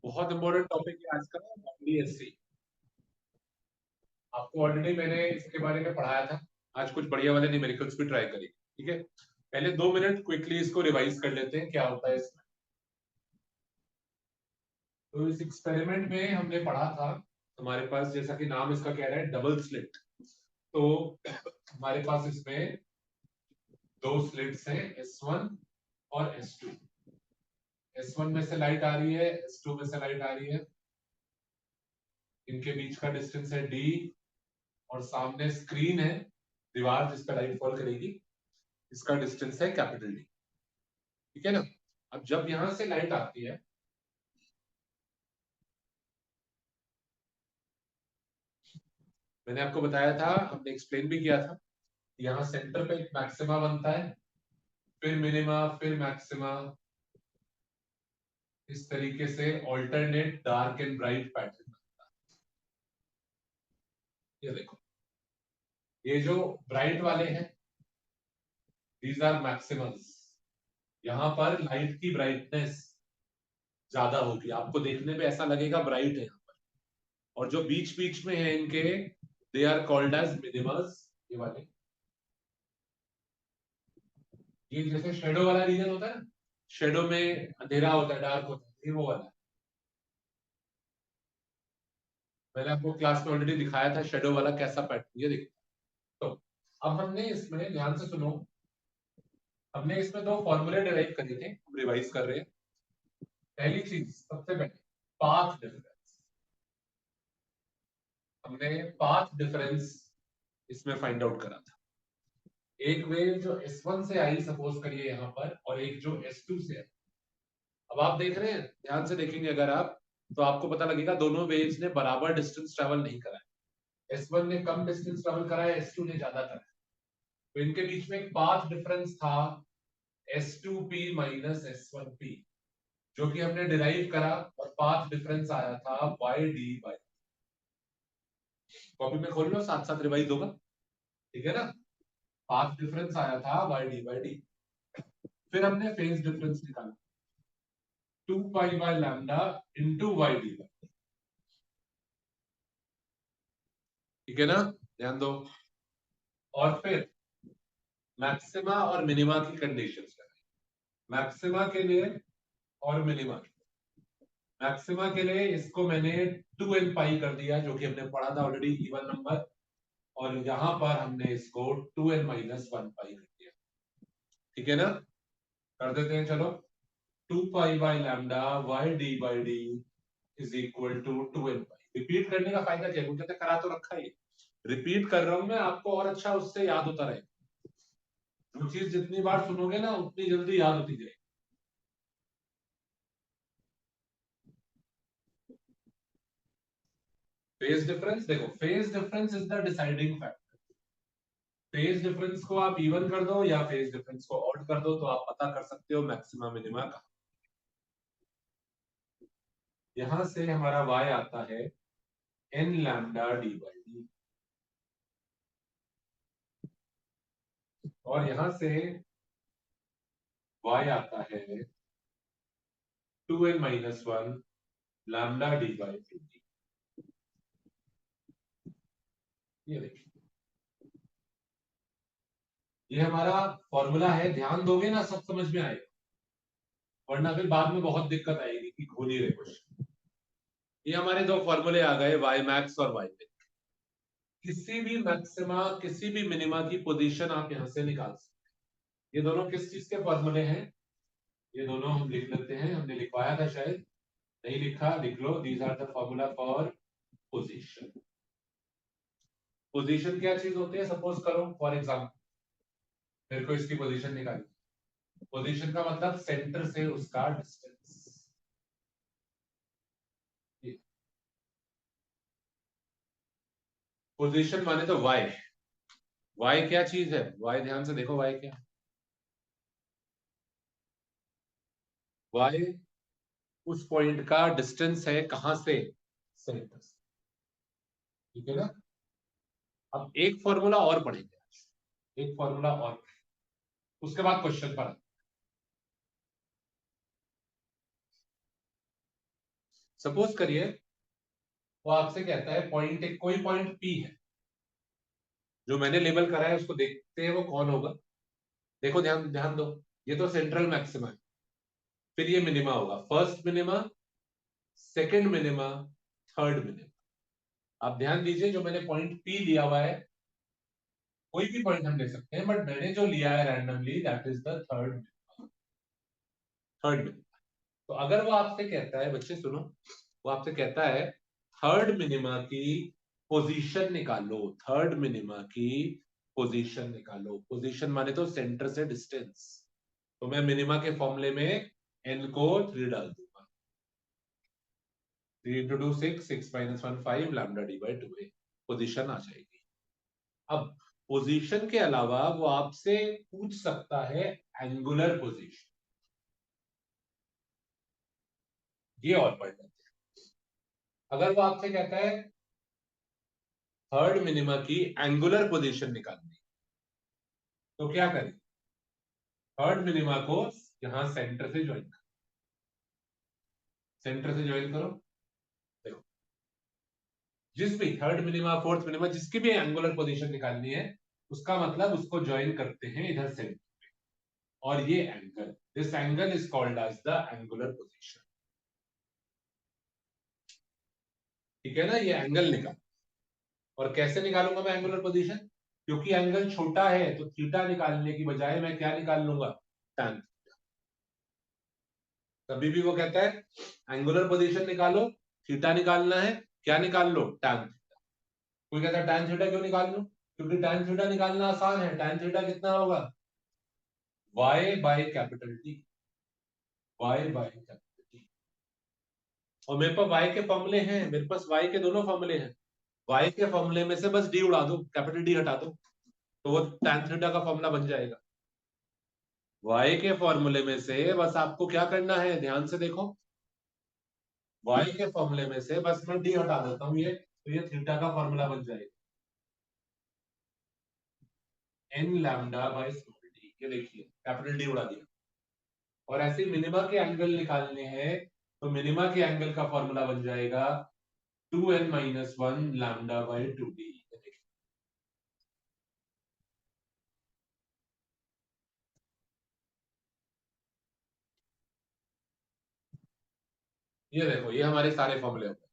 बहुत important topic है आज का, डीएससी। आपको ऑलरेडी मैंने इसके बारे में पढ़ाया था। आज कुछ बढ़िया वाले न्यूमेरिकल्स भी ट्राई करेंगे, ठीक है। पहले 2 मिनट क्विकली इसको रिवाइज कर लेते हैं क्या होता है इसमें। तो इस एक्सपेरिमेंट में हमने पढ़ा था, हमारे पास जैसा कि नाम इसका कह रहा है डबल स्लिट। तो हमारे पास इसमें दो स्लिट्स हैं, S1 और S2। S1 में से लाइट आ रही है, S2 में से लाइट आ रही है। इनके बीच का डिस्टेंस है D और सामने स्क्रीन है, दीवार जिस पर लाइट फॉल करेगी, इसका डिस्टेंस है कैपिटल डी। ठीक है ना। अब जब यहां से लाइट आती है, मैंने आपको बताया था, हमने एक्सप्लेन भी किया था, यहाँ सेंटर पे एक मैक्सिमा बनता है, फिर मिनिमा, फिर मैक्सिमा। इस तरीके से alternate dark and bright pattern बनता है। ये देखो, ये जो ब्राइट वाले हैं, दीज आर मैक्सिमल्स। यहाँ पर लाइट की ब्राइटनेस ज्यादा होगी, आपको देखने पे ऐसा लगेगा ब्राइट है यहाँ पर। और जो बीच बीच में है इनके, they are called as minimals. ये वाले, ये जैसे शेडो वाला रीजन होता है ना, शेडो में अंधेरा होता है, डार्क होता है, ये वो वाला है। मैंने आपको क्लास में ऑलरेडी दिखाया था शेडो वाला कैसा पैटर्न, ये देखो। तो अब हमने इसमें ध्यान से सुनो, हमने इसमें दो फॉर्मूले डिराइव करे थे, हम रिवाइज कर रहे हैं। पहली चीज, सबसे पहले पाथ डिफरेंस। हमने पाथ डिफरेंस इसमें फाइंड आउट करा था। एक वेव जो S1 से आई, सपोज करिए यहाँ पर, और एक जो S2 से आई। अब आप देख रहे हैं, ध्यान से देखेंगे अगर आप, तो आपको पता लगेगा दोनों वेव्स ने बराबर डिस्टेंस ट्रेवल नहीं करा है। S1 ने कम डिस्टेंस ट्रेवल करा है, S2 ने ज्यादा करा है। तो इनके बीच में एक पाथ डिफरेंस था, S2P माइनस S1P, जो कि हमने डिराइव करा, और पाथ डिफरेंस आया था YD। कॉपी में खोल लो, साथ साथ रिवाइज होगा, ठीक है ना। पाथ डिफरेंस आया था YD। फिर हमने फेज डिफरेंस निकाला, 2π/λ इंटू YD। ठीक है ना, ध्यान दो। और फिर मैक्सिमा और मिनिमा की कंडीशंस, मैक्सिमा के लिए और मिनिमा के, मैक्सिमा के लिए इसको मैंने 2n पाई कर दिया, जो कि हमने पढ़ा था ऑलरेडी, इवन नंबर। और यहां पर हमने इसको 2n-1 पाई कर दिया। ठीक है ना, कर देते हैं, चलो। 2π/λ YD/D is equal to 2n pi. Repeat करने का फायदा क्या है, मुझे तो करा तो रखा ही, रिपीट कर रहा हूं मैं, आपको और अच्छा उससे याद होता रहेगा। जो चीज जितनी बार सुनोगे ना, उतनी जल्दी याद होती जाएगी। फेज डिफरेंस देखो, phase difference is the deciding factor. Phase difference को आप इवन कर दो या फेज डिफरेंस को ऑड कर दो, तो आप पता कर सकते हो मैक्सिमा मिनिमा का। यहां से हमारा y आता है n λ/d/d, और यहां से y आता है 2n-1 λ/d/d। ये देखिए, ये हमारा फॉर्मूला है, ध्यान दोगे ना सब समझ में आएगा, वरना फिर बाद में बहुत दिक्कत आएगी कि घूम ही रहे क्वेश्चन। ये हमारे दो फॉर्मूले आ गए, y मैक्स और y min। किसी भी मैक्सिमा, किसी भी मिनिमा की पोजीशन आप यहां से निकाल सकते हैं। ये दोनों किस चीज के फॉर्मूले हैं, ये दोनों हम लिख लेते हैं, हमने लिखवाया था शायद, नहीं लिखा, लिख लो। These are the formula for position. Position क्या चीज होती है, सपोज करो फॉर एग्जांपल मेरे को इसकी पोजीशन निकाली। पोजीशन का मतलब सेंटर से उसका डिस्टेंस। पोजीशन माने तो y। y क्या चीज है, y ध्यान से देखो, y क्या, y उस पॉइंट का डिस्टेंस है, कहां से, सेंटर से। ठीक है ना। अब एक फॉर्मूला और पढ़ेंगे आज, एक फॉर्मूला और, उसके बाद क्वेश्चन पर। सपोज करिए वो आपसे कहता है पॉइंट एक कोई पॉइंट पी है, जो मैंने लेबल करा है उसको देखते हैं वो कौन होगा। देखो ध्यान ध्यान दो, ये तो सेंट्रल मैक्सिमा है, फिर ये मिनिमा होगा, first minima, second minima, third minima. आप ध्यान दीजिए जो मैंने पॉइंट पी लिया हुआ है, कोई भी पॉइंट हम ले सकते हैं, बट मैंने जो लिया है randomly that is the third minima, third minima. तो अगर वो आपसे कहता है, बच्चे सुनो, वो आपसे कहता है थर्ड मिनिमा की पोजीशन निकालो, थर्ड मिनिमा की पोजीशन निकालो, पोजीशन माने तो सेंटर से डिस्टेंस, तो मैं मिनिमा के फॉर्मूले में एन को 3 डाल दूंगा, 3 into 2 6, 6 minus 1 5, lambda D by 2a, position आ जाएगी। अब पोजीशन के अलावा वो आपसे पूछ सकता है एंगुलर पोजीशन, ये और पढ़ लेते हैं। अगर वो आपसे कहता है थर्ड मिनिमा की एंगुलर पोजीशन निकालनी, तो क्या करें, थर्ड मिनिमा को यहां सेंटर से ज्वाइन करो, सेंटर से ज्वाइन करो। देखो जिस भी थर्ड मिनिमा फोर्थ मिनिमा जिसकी भी एंगुलर पोजीशन निकालनी है, उसका मतलब उसको ज्वाइन करते हैं इधर सेंटर, और ये angle, this angle is called as the angular position. ठीक है ना, ये एंगल निकाल, और कैसे निकालूंगा मैं एंगुलर पोजीशन, क्योंकि एंगल छोटा है तो थीटा निकालने की बजाय मैं क्या निकाल लूंगा, tan। कभी भी वो कहता है एंगुलर पोजीशन निकालो, थीटा निकालना है, क्या निकाल लो, tan। कोई कहता है tan थीटा क्यों निकाल लूं, क्योंकि tan थीटा निकालना आसान है, tan थीटा कितना होगा, y by capital T, y by capital T. और मेरे पास y के फॉर्मूले हैं, मेरे पास y के दोनों फॉर्मूले हैं, y के फॉर्मूले में से बस d उड़ा दो, कैपिटल डी हटा दो, तो वो tan थीटा का फॉर्मूला बन जाएगा। y के फॉर्मूले में से बस आपको क्या करना है, ध्यान से देखो, y के फॉर्मूले में से बस मैं d हटा देता हूं, ये तो ये थीटा का फॉर्मूला बन जाएगा, n lambda by small D. ये देखिए कैपिटल डी उड़ा दिया। और ऐसे मिनिमा के एंगल निकालने हैं, तो मिनिमा के एंगल का फॉर्मूला बन जाएगा 2n-1 लैम्डा बाय 2d। ये देखो ये हमारे सारे फॉर्मूले हो गए,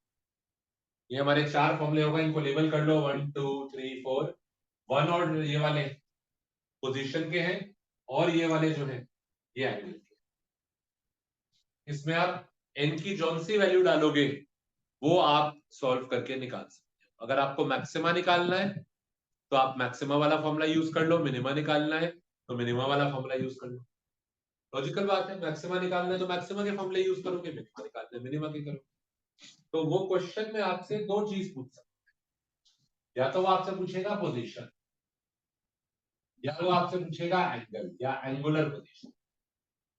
ये हमारे 4 फॉर्मूले हो गए, इनको लेबल कर लो 1 2 3 4। वन और ये वाले पोजीशन के हैं, और ये वाले जो हैं ये एंगल के। इसमें आप n की जौन सी वैल्यू डालोगे वो आप सॉल्व करके निकाल सकते हो। अगर आपको मैक्सिमा निकालना है तो आप मैक्सिमा वाला फॉर्मूला यूज कर लो, मिनिमा निकालना है तो मिनिमा वाला फॉर्मूला यूज कर लो। लॉजिकल बात है, मैक्सिमा निकालना है तो मैक्सिमा के फॉर्मूले यूज करोगे, मिनिमा निकालना है मिनिमा के करोगे। तो वो क्वेश्चन में आपसे दो चीज पूछ सकते हैं, या तो वो आपसे पूछेगा पोजीशन, या वो आपसे पूछेगा एंगल या एंगुलर पोजीशन।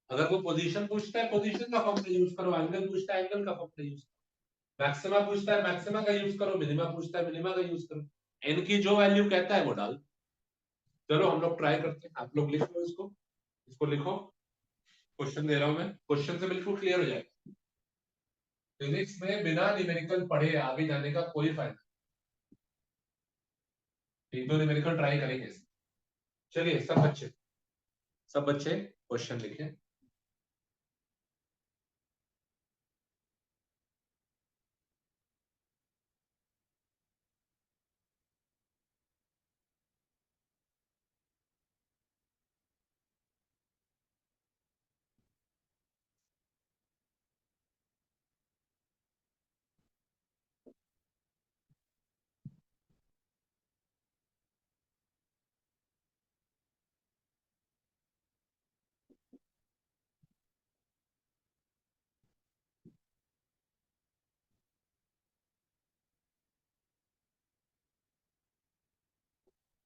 अगर वो पोजीशन पूछता है पोजीशन का फॉर्मूला यूज करो, एंगल पूछता है एंगल का फॉर्मूला यूज करो, मैक्सिमा पूछता है मैक्सिमा का यूज करो, मिनिमा पूछता है मिनिमा का यूज करो, एन की जो वैल्यू कहता है वो डाल। चलो हम लोग ट्राई करते हैं, आप लोग लिख लो इसको, इसको लिखो, क्वेश्चन दे रहा हूं मैं, क्वेश्चन से बिल्कुल क्लियर हो जाएगा। फिजिक्स में बिना न्यूमेरिकल पढ़े आगे जाने का कोई फायदा नहीं। एक दो न्यूमेरिकल ट्राई करेंगे। चलिए सब बच्चे क्वेश्चन लिखें।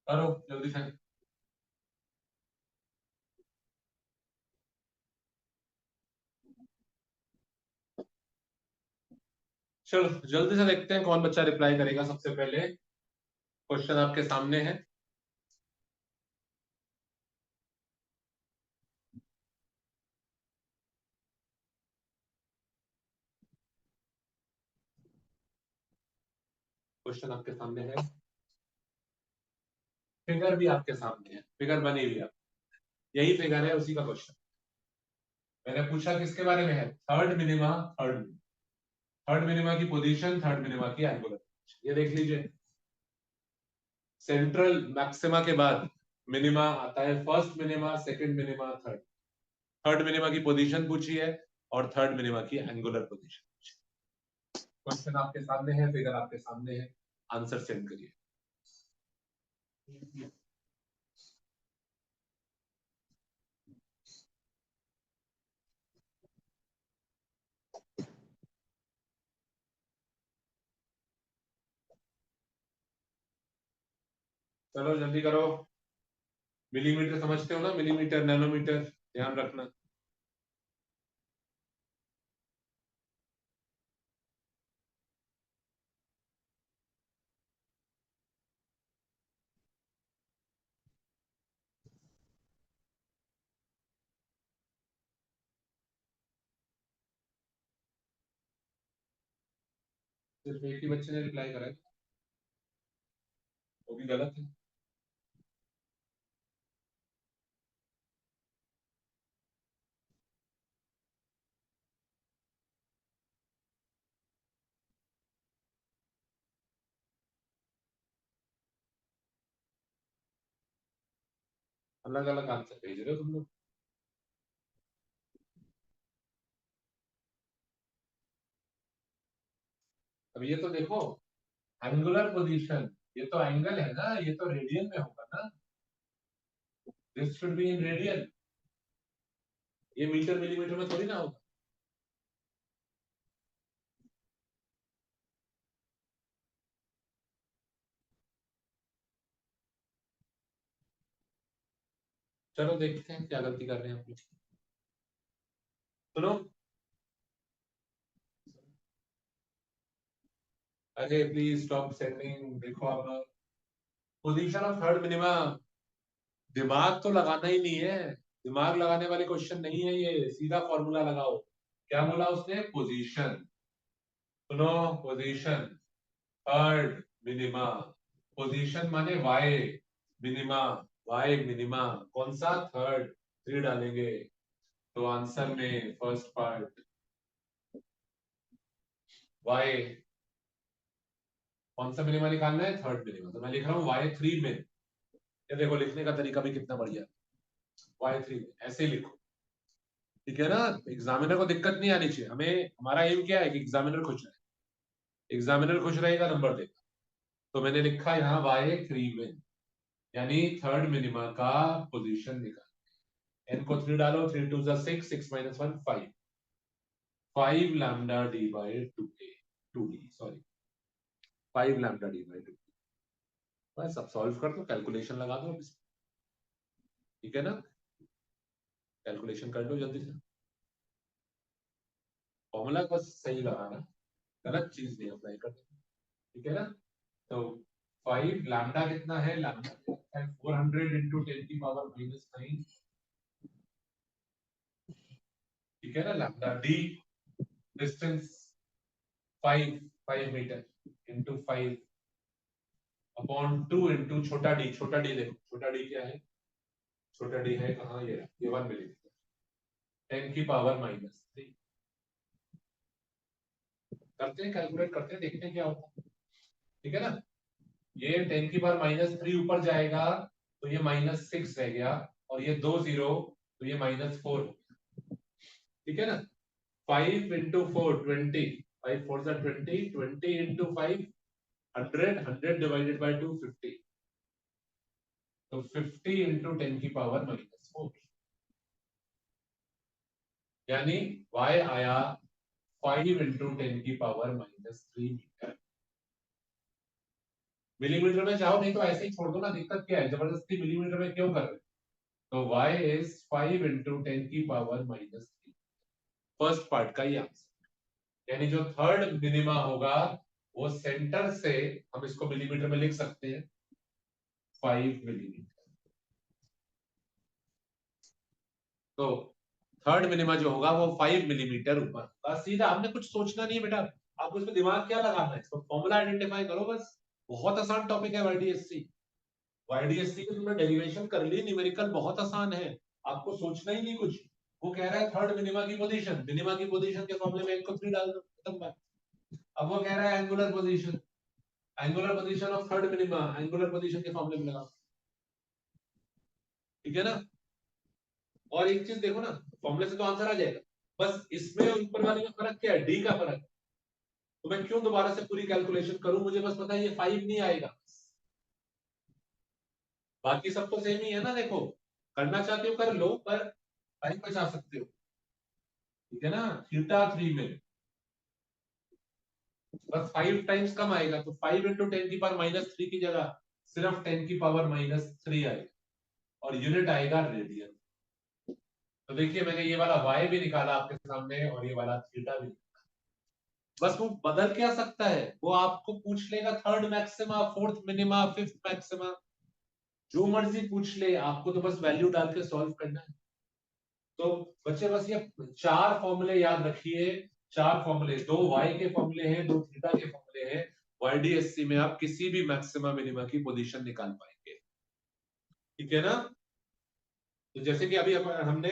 करो जल्दी से। चलो जल्दी से देखते हैं कौन बच्चा रिप्लाई करेगा सबसे पहले। क्वेश्चन आपके सामने है। क्वेश्चन आपके सामने है, फिगर भी आपके सामने है, फिगर बनी हुई है, यही फिगर है, उसी का क्वेश्चन। मैंने पूछा किसके बारे में है, थर्ड मिनिमा, थर्ड मिनिमा की पोजीशन, थर्ड मिनिमा की एंगुलर। ये देख लीजिए, सेंट्रल मैक्सिमा के बाद मिनिमा आता है, first minima, second minima, third. Third minima की पोजीशन पूछी है और थर्ड मिनिमा की एंगुलर पोजीशन। क्वेश्चन आपके सामने है, फिगर आपके सामने है, आंसर सेंड करिए। चलो जल्दी करो। मिलीमीटर समझते हो ना, मिलीमीटर, नैनोमीटर, ध्यान रखना। सिर्फ एक ही बच्चे ने रिप्लाई करा है, वो भी गलत है। अलग अलग आंसर भेज रहे हो तुम लोग। अब ये तो देखो, एंगुलर पोजीशन, ये तो एंगल है ना, ये तो रेडियन में होगा ना, this should be in radian, ये मीटर मिलीमीटर में थोड़ी ना होगा। चलो देखते हैं क्या गलती कर रहे हैं आप लोग। सुनो, अरे प्लीज स्टॉप सेंडिंग। देखो अब, पोजीशन ऑफ थर्ड मिनिमा, दिमाग तो लगाना ही नहीं है, दिमाग लगाने वाले क्वेश्चन नहीं है ये, सीधा फॉर्मूला लगाओ। क्या बोला उसने, पोजीशन, सुनो, पोजीशन थर्ड मिनिमा, पोजीशन माने वाई मिनिमा, वाई मिनिमा, कौन सा, थर्ड, थ्री डालेंगे तो आंसर में फर्स्ट पार्ट वाई, कौन सा मिनिमा निकालना है, थर्ड मिनिमा, तो मैं लिख रहा हूँ वाई थ्री में। ये देखो लिखने का तरीका भी कितना बढ़िया, वाई थ्री ऐसे ही लिखो, ठीक है ना। एग्जामिनर को दिक्कत नहीं आनी चाहिए, हमें, हमारा एम क्या है कि एग्जामिनर खुश रहे, एग्जामिनर खुश रहेगा नंबर देगा। तो मैंने लिखा यहाँ वाई थ्री में, यानी थर्ड मिनिमा का पोजीशन निकाल, एन को थ्री डालो, थ्री टू जा six, six minus one five, five lambda D by two A, two D sorry, five lambda D by two, बस अब सॉल्व कर दो, कैलकुलेशन लगा दो, ठीक है ना, कैलकुलेशन कर लो जल्दी से, फॉर्मूला बस सही लगाना, गलत चीज नहीं अप्लाई कर, ठीक है ना। तो फाइव लैम्डा कितना है, लैम्डा है 400 इंटू 10 की पावर माइनस 9, ठीक है ना। Lambda D, distance 5, 5 metre into 5 upon 2 into छोटा डी, छोटा डी देखो, छोटा डी क्या है, छोटा डी है कहाँ, ये 1 मिलीमीटर, 10 की पावर माइनस 3, करते हैं कैलकुलेट करते हैं, देखते हैं क्या होता है, ठीक है ना। ये 10 की पावर माइनस 3 ऊपर जाएगा तो ये माइनस 6 रह गया, और ये दो जीरो तो ये माइनस 4, ठीक है ना। 5 इंटू फोर 20, 5 फोर सा 20, 20 इंटू 5 100, 100 डिवाइडेड बाई 2 50, तो 50 इंटू 10 की पावर माइनस 4, यानी y आया 5 इंटू 10 की पावर माइनस 3 मीटर। मिलीमीटर में चाहो, नहीं तो ऐसे ही छोड़ दो ना, दिक्कत क्या है, जबरदस्ती मिलीमीटर में क्यों कर रहे हो। तो y इज 5 इंटू 10 की पावर माइनस 3, फर्स्ट पार्ट का ही आंसर, यानी जो थर्ड मिनिमा होगा वो सेंटर से, हम इसको मिलीमीटर में लिख सकते हैं 5 मिलीमीटर। तो थर्ड मिनिमा जो होगा वो 5 मिलीमीटर ऊपर होगा, सीधा, हमने कुछ सोचना नहीं है बेटा, आपको इसमें दिमाग क्या लगाना है, इसको फॉर्मूला आइडेंटिफाई करो बस, बहुत आसान टॉपिक है वाईडीएससी। वाईडीएससी की तुमने डेरिवेशन कर ली, न्यूमेरिकल बहुत आसान है, आपको सोचना ही नहीं कुछ। वो कह रहा है थर्ड मिनिमा की पोजीशन, मिनिमा की पोजीशन के फॉर्मूले में 1 को 3 डाल दो, खत्म बात। अब वो कह रहा है angular position, angular position of third minima, angular position के फॉर्मूले में लगाओ, ठीक है ना। और एक चीज देखो ना, फॉर्मूले से तो आंसर आ जाएगा, बस इसमें और ऊपर वाले में फर्क क्या है, डी का फर्क। तो मैं क्यों दोबारा से पूरी कैलकुलेशन करूं, मुझे बस पता है ये 5 नहीं आएगा, बाकी सब तो सेम ही है ना। देखो करना चाहते हो कर लो, पर 5 बचा सकते हो, ठीक है ना। थीटा 3 में बस 5 टाइम्स कम आएगा, तो 5 इंटू 10⁻³ की जगह सिर्फ 10⁻³ आएगा, और यूनिट आएगा रेडियन। तो देखिए मैंने ये वाला y भी निकाला आपके सामने, और ये वाला थीटा भी। बस वो बदल क्या सकता है, वो आपको पूछ लेगा third maxima, fourth minima, fifth maxima, जो मर्जी पूछ ले, आपको तो बस वैल्यू डाल के सॉल्व करना है। तो बच्चे बस ये 4 फॉर्मूले याद रखिए, 4 फॉर्मूले, 2 y के फॉर्मूले हैं, 2 थीटा के फॉर्मूले हैं। वाईडीएससी में आप किसी भी मैक्सिमा मिनिमा की पोजीशन निकाल पाएंगे, ठीक है ना। तो जैसे कि अभी हमने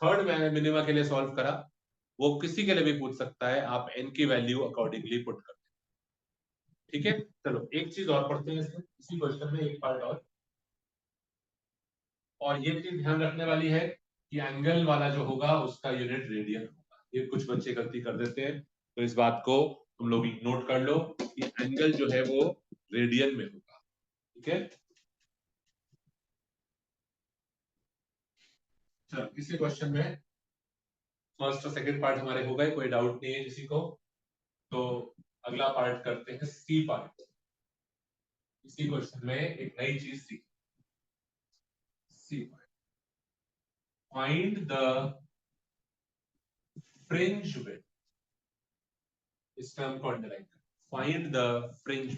थर्ड मिनिमा के लिए सॉल्व करा, वो किसी के लिए भी पूछ सकता है, आप n की वैल्यू अकॉर्डिंगली पुट कर, ठीक है। चलो एक चीज और पढ़ते हैं इसमें, इसी क्वेश्चन में एक पार्ट और ये चीज ध्यान रखने वाली है कि एंगल वाला जो होगा उसका यूनिट रेडियन होगा। ये कुछ बच्चे गलती कर देते हैं, तो इस बात को तुम लोग नोट कर लो कि एंगल जो है वो रेडियन में होगा, ठीक है। चलो इसी क्वेश्चन में फर्स्ट और सेकंड पार्ट हमारे हो गए, कोई डाउट नहीं है किसी को। तो अगला पार्ट करते हैं, सी पार्ट। इसी क्वेश्चन में एक नई चीज सीखी, C part, find the fringe width. इस टर्म को अंडरलाइन कर, फाइंड द फ्रिंज।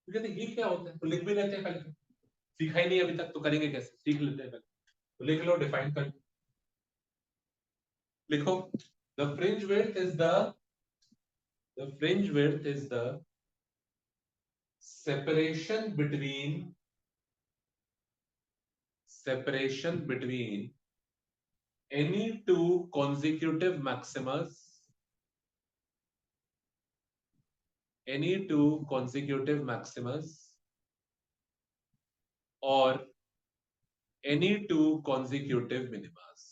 कहते ये क्या होता है, तो लिख भी लेते हैं पहले, तो सीखा ही नहीं अभी तक तो करेंगे कैसे, सीख लेते हैं पहले। तो लिख लो, डिफाइन कर लिखो, the fringe width is the fringe width is the separation between any two consecutive maximas, or any two consecutive minimas.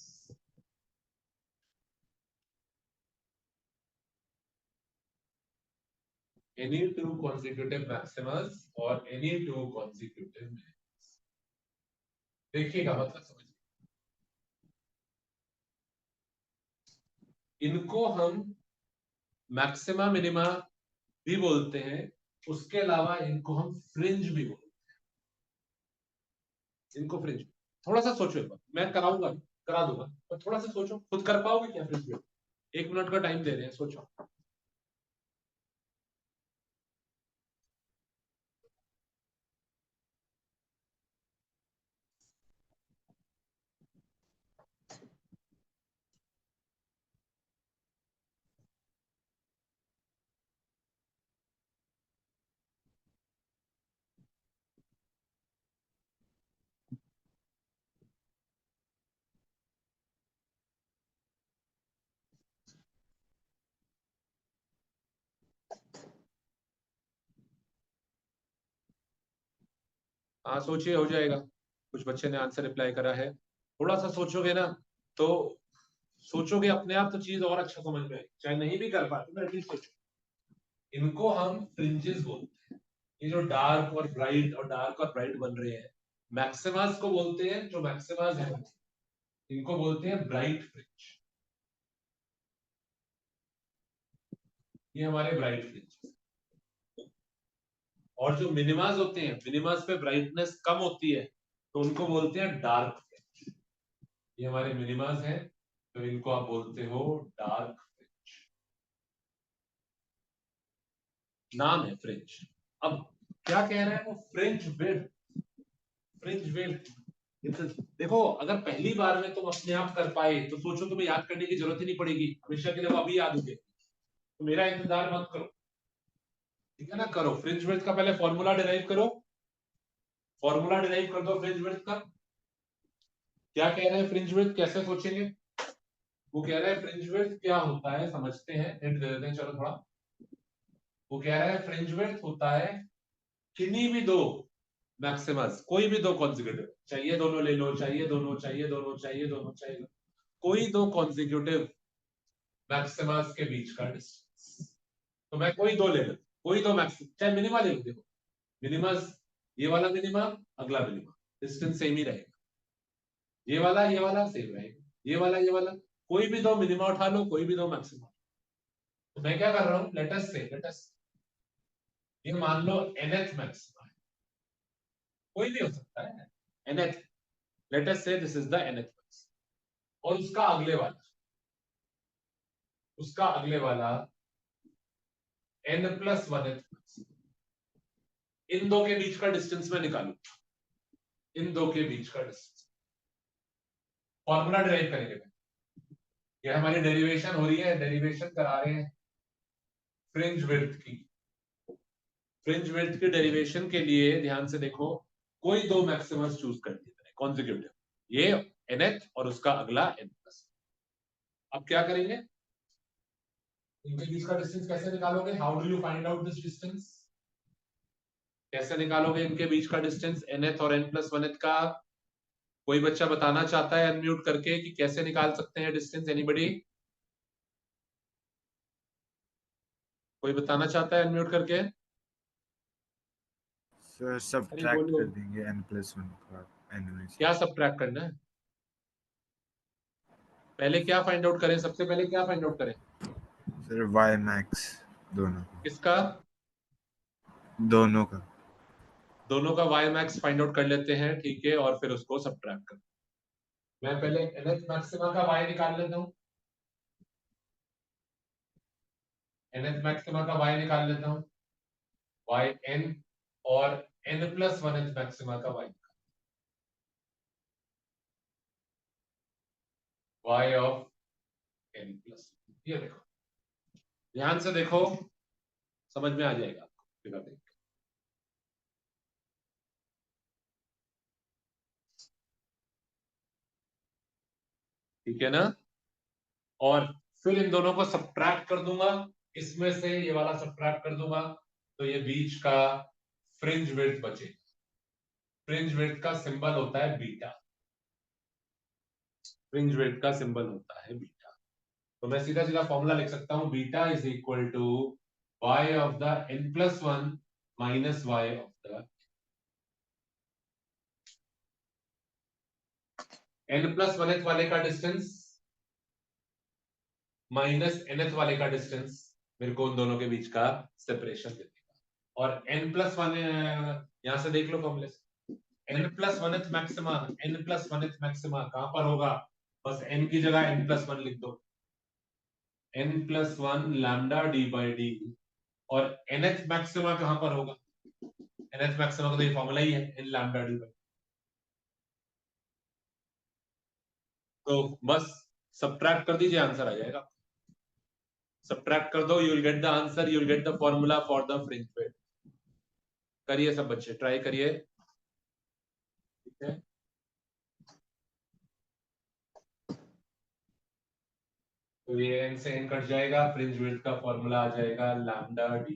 Any two consecutive maximas or any two consecutive minimas. देखिएगा मतलब समझिए, इनको हम मैक्सिमा मिनिमा भी बोलते हैं, उसके अलावा इनको हम फ्रिंज भी बोलते हैं। इनको फ्रिंज, थोड़ा सा सोचो एक बार, मैं कराऊंगा, करा दूंगा, पर थोड़ा सा सोचो, खुद कर पाओगे क्या फ्रिंज में? 1 मिनट का टाइम दे रहे हैं, सोचो। हाँ सोचिए, हो जाएगा। कुछ बच्चे ने आंसर रिप्लाई करा है, थोड़ा सा सोचोगे ना, तो सोचोगे अपने आप तो चीज और अच्छा समझ में आएगी, चाहे नहीं भी कर पाते तो एटलीस्ट सोचो। इनको हम फ्रिंजेस बोलते हैं, ये जो डार्क और ब्राइट बन रहे हैं, मैक्सिमास को बोलते हैं, जो मैक्सिमास है इनको बोलते हैं ब्राइट फ्रिंज। ये हमारे ब्राइट फ्रिंज। और जो मिनिमास होते हैं, मिनिमास पे ब्राइटनेस कम होती है, तो उनको बोलते हैं डार्क फ्रिंज। ये हमारे मिनिमास हैं, तो इनको आप बोलते हो डार्क फ्रिंज, नाम है फ्रिंज। अब क्या कह रहा है वो, फ्रिंज विड्थ, फ्रिंज विड्थ। देखो अगर पहली बार में तुम अपने आप कर पाए तो सोचो तुम्हें याद करने की जरूरत ही नहीं पड़ेगी, हमेशा के लिए वो अभी याद हो गए। तो मेरा इंतजार मत करो, ठीक है ना। करो फ्रिंज विड्थ का पहले फॉर्मूला डिराइव करो, फॉर्मूला डिराइव कर दो फ्रिंज विड्थ का। क्या कह रहे हैं फ्रिंज विड्थ, कैसे सोचेंगे? वो कह रहा है फ्रिंज विड्थ क्या होता है, समझते हैं, हिंट दे देते हैं चलो थोड़ा। वो कह रहा है फ्रिंज विड्थ होता है किन्हीं भी दो मैक्सिमस, कोई भी दो कॉन्जिक्यूटिव, चाहिए दोनों ले लो, चाहिए दोनों, चाहिए दोनों, चाहिए दोनों, चाहिए दोनों, कोई दो कॉन्जिक्यूटिव मैक्सिमस के बीच का डिस्टेंस। तो मैं कोई दो ले लूं, कोई दो मैक्सिमम, चाहे मिनिमा ले लूं, देखो मिनिमस, ये वाला मिनिमा, अगला मिनिमा, डिस्टेंस सेम ही रहेगा, ये वाला सेम रहेगा, ये वाला, कोई भी दो मिनिमा उठा लो, कोई भी दो मैक्सिमम। तो मैं क्या कर रहा हूं, लेटस ये मान लो nth मैक्सिमा है, कोई भी हो सकता है nth, let's say this is the nth maxima, और उसका अगले वाला n+1th मैक्सिमा। इन दो के बीच का डिस्टेंस मैं निकालू, इन दो के बीच का डिस्टेंस, फॉर्मूला डिराइव करेंगे। ये हमारी डेरिवेशन हो रही है, डेरिवेशन करा रहे हैं फ्रिंज विड्थ की। फ्रिंज विड्थ की डेरिवेशन के लिए ध्यान से देखो, कोई दो मैक्सिमस चूज कर दिए कॉन्जिक्यूटिव, ये nth और उसका अगला n+। अब क्या करेंगे, इनके बीच का डिस्टेंस कैसे निकालोगे, how do you find out this distance, कैसे निकालोगे इनके बीच का डिस्टेंस nth और n+1th का? कोई बच्चा बताना चाहता है अनम्यूट करके कि कैसे निकाल सकते हैं डिस्टेंस, एनीबडी? कोई बताना चाहता है अनम्यूट करके? सर अरे सब्ट्रैक्ट बोलो, कर देंगे n+1 का n में से। क्या सब्ट्रैक्ट करना है? पहले क्या फाइंड आउट करें, सबसे पहले क्या फाइंड आउट करें? सर y मैक्स दोनों का, किसका? दोनों का। दोनों का y मैक्स फाइंड आउट कर लेते हैं, ठीक है, और फिर उसको सब्ट्रैक्ट कर। मैं पहले nth मैक्सिमा का y निकाल लेता हूँ, nth मैक्सिमा का y निकाल लेता हूँ, y n, और n+1th मैक्सिमा का y ऑफ n+, ये देखो, ध्यान से देखो, समझ में आ जाएगा आपको फिगर देख के। ठीक है ना, और फिर इन दोनों को सब्ट्रैक्ट कर दूंगा, इसमें से ये वाला सब्ट्रैक्ट कर दूंगा, तो ये बीच का फ्रिंज विड्थ बचेगा। फ्रिंज विड्थ का सिंबल होता है बीटा, फ्रिंज विड्थ का सिंबल होता है बीटा। तो मैं सीधा सीधा फॉर्मूला लिख सकता हूं, beta is equal to y of the n+1 minus y of the n+1th वाले का डिस्टेंस माइनस nth वाले का डिस्टेंस, मेरे को उन दोनों के बीच का सेपरेशन दे देगा। और n+1, यहां से देख लो फॉर्मूले से, n+1th मैक्सिमा, n+1th मैक्सिमा कहां पर होगा, बस n की जगह n+1 लिख दो, n+1 लैम्डा d/d। और nth मैक्सिमा कहां पर होगा, nth मैक्सिमा का तो ये फॉर्मूला ही है, n लैम्डा d/d। तो बस सब्ट्रैक्ट कर दीजिए, आंसर आ जाएगा। सब्ट्रैक्ट कर दो, you will get the answer, you will get the formula for the fringe width. करिए सब बच्चे, ट्राई करिए, ठीक है। तो ये n से n कट जाएगा, फ्रिंज विड्थ का फॉर्मूला आ जाएगा lambda d,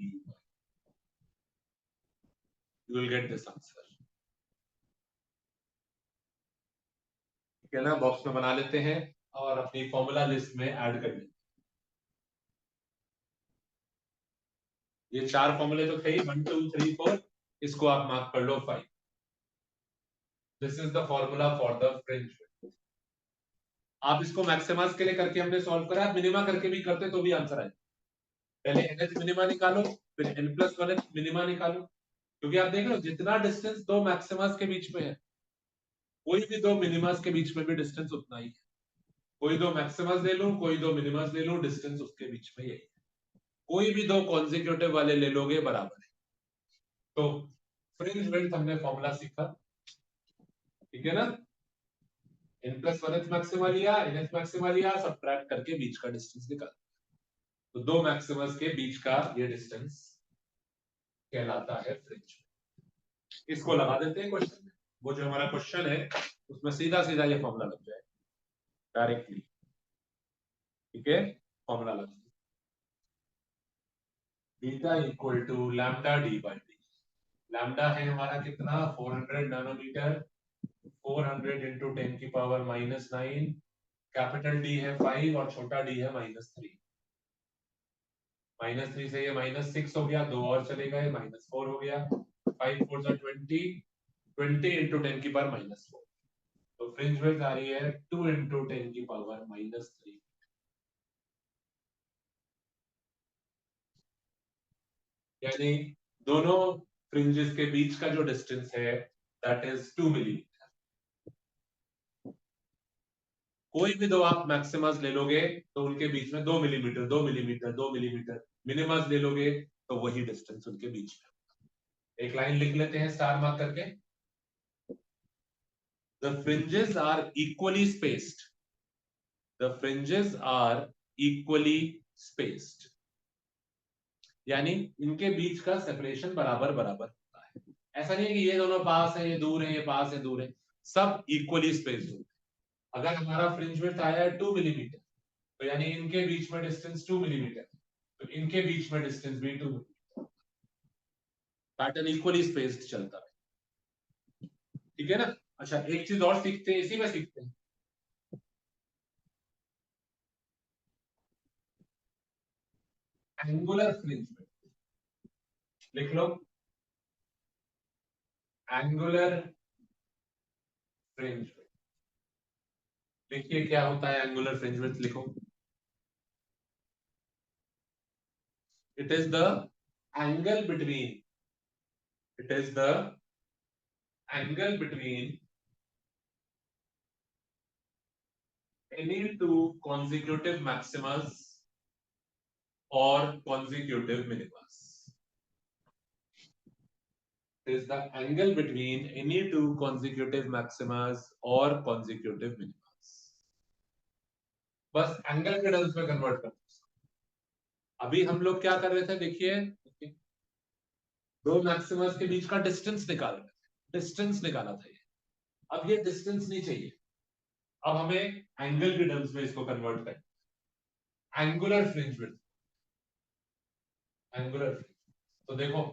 you will get this answer. ठीक है ना, बॉक्स में बना लेते हैं और अपनी फॉर्मूला लिस्ट में ऐड कर लेते हैं। ये चार फॉर्मूले तो थे ही, 1 2 3 4, इसको आप मार्क कर लो 5। This is the formula for the fringe width. आप इसको मैक्सिमास के लिए करके हमने सॉल्व करा, आप मिनिमा करके भी करते तो भी आंसर आए। पहले nth मिनिमा निकालो, फिर n+1 मिनिमा निकालो, क्योंकि आप देख लो जितना डिस्टेंस दो मैक्सिमस के बीच में है, कोई भी दो मिनिमस के बीच में भी डिस्टेंस उतना ही है। कोई दो मैक्सिमस ले लूं, कोई दो मिनिमस ले लूं, डिस्टेंस उसके बीच में यही है। कोई भी दो कॉन्जिक्यूटिव वाले ले लोगे बराबर है। तो फ्रिंज विड्थ हमने फॉर्मूला सीखा, ठीक है ना, n+1th मैक्सिमा लिया, nth मैक्सिमा लिया, सब्ट्रैक्ट करके बीच का डिस्टेंस निकाल। तो दो मैक्सिमस के बीच का ये डिस्टेंस कहलाता है फ्रिंज। इसको लगा देते हैं क्वेश्चन में, वो जो हमारा क्वेश्चन है उसमें सीधा सीधा ये फॉर्मूला लग जाए डायरेक्टली। ठीक है, फॉर्मूला लग जाए beta equal to lambda D by D. Lambda है हमारा कितना 400 नैनोमीटर, 400 इंटू 10 की पावर -9, कैपिटल डी है 5 और छोटा डी है -3। -3 से ये -6 हो गया, दो और चले गए -4 हो गया, 5 4 जा 20, 20 इंटू 10 की पावर -4। तो फ्रिंज विड्थ आ रही है 2 इंटू 10 की पावर -3। यानी दोनों फ्रिंजेस के बीच का जो डिस्टेंस है दैट इज 2 मिलीमीटर। कोई भी दो आप मैक्सिमस ले लोगे तो उनके बीच में 2 मिलीमीटर 2 मिलीमीटर 2 मिलीमीटर, मिनिमस ले लोगे तो वही डिस्टेंस उनके बीच में। एक लाइन लिख लेते हैं स्टार मार्क करके, the fringes are equally spaced, the fringes are equally spaced, यानी इनके बीच का सेपरेशन बराबर बराबर होता है। ऐसा नहीं है कि ये दोनों पास है ये दूर है, ये पास है दूर है, सब इक्वली स्पेस्ड होते हैं। अगर हमारा फ्रिंज विड्थ आया है 2 मिलीमीटर तो यानी इनके बीच में डिस्टेंस 2 मिलीमीटर, तो इनके बीच में डिस्टेंस भी 2 मिलीमीटर। पैटर्न इक्वली स्पेस्ड चलता है। ठीक है ना। अच्छा एक चीज और सीखते हैं, इसी में सीखते हैं, एंगुलर फ्रिंज विड्थ। लिख लो एंगुलर फ्रिंज विड्थ। देखिए क्या होता है एंगुलर फ्रिंज विड्थ, लिखो it is the angle between, it is the angle between any two consecutive maximas or consecutive minimas. It is the angle between any two consecutive maximas or consecutive minimas. बस angle के terms में convert करते हैं। अभी हम लोग क्या कर रहे थे, देखिए दो मैक्सिमस के बीच का डिस्टेंस निकाल रहे थे, डिस्टेंस निकाला था ये। अब ये डिस्टेंस नहीं चाहिए, अब हमें एंगल के टर्म्स में इसको कन्वर्ट करें। Angular fringe width, angular fringe, तो देखो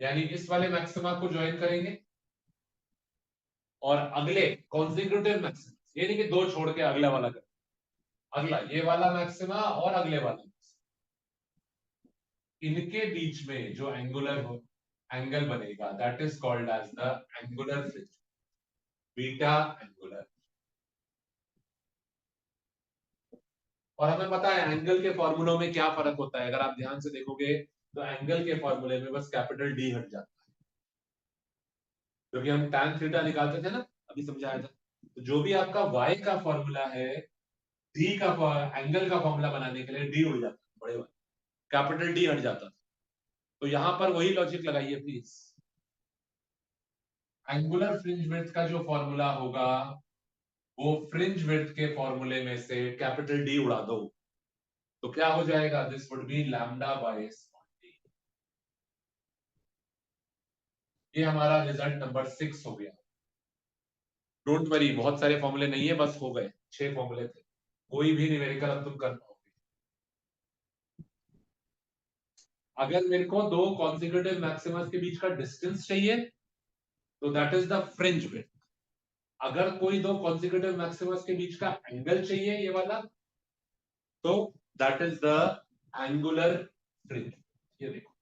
यानी इस वाले मैक्सिमा को ज्वाइन करेंगे और अगले कॉन्जिक्यूटिव मैक्सिमा, ये नहीं कि दो छोड़ के अगला वाला कर, अगला ये वाला मैक्सिमा और अगले वाला, इनके बीच में जो एंगुलर हो एंगल बनेगा that is called as the angular fringe, beta angular. और हमें पता है एंगल के फॉर्मूलों में क्या फर्क होता है, अगर आप ध्यान से देखोगे तो एंगल के फॉर्मूले में बस कैपिटल डी हट जाता है, क्योंकि हम tan थीटा निकालते थे ना, अभी समझाया था। तो जो भी आपका y का फॉर्मूला है, डी का एंगल का फॉर्मूला बनाने के लिए डी उड़ जाता है, बड़े वाले कैपिटल डी हट जाता था। तो यहां पर वही लॉजिक लगाइए प्लीज। एंगुलर फ्रिंज विड्थ का जो फॉर्मूला होगा वो फ्रिंज विड्थ के फॉर्मूले में से कैपिटल डी उड़ा दो, तो क्या हो जाएगा, this would be lambda by small D. ये हमारा रिजल्ट नंबर 6 हो गया। डोंट वरी, बहुत सारे फॉर्मूले नहीं है, बस हो गए 6 फॉर्मूले थे, कोई भी न्यूमेरिकल अब तुम कर पाओगे। अगर मेरे को दो कॉन्जिक्यूटिव मैक्सिमस के बीच का डिस्टेंस चाहिए तो that is the fringe width. अगर कोई दो कॉन्जिक्यूटिव मैक्सिमस के बीच का एंगल चाहिए ये वाला, तो that is the angular fringe. ये देखो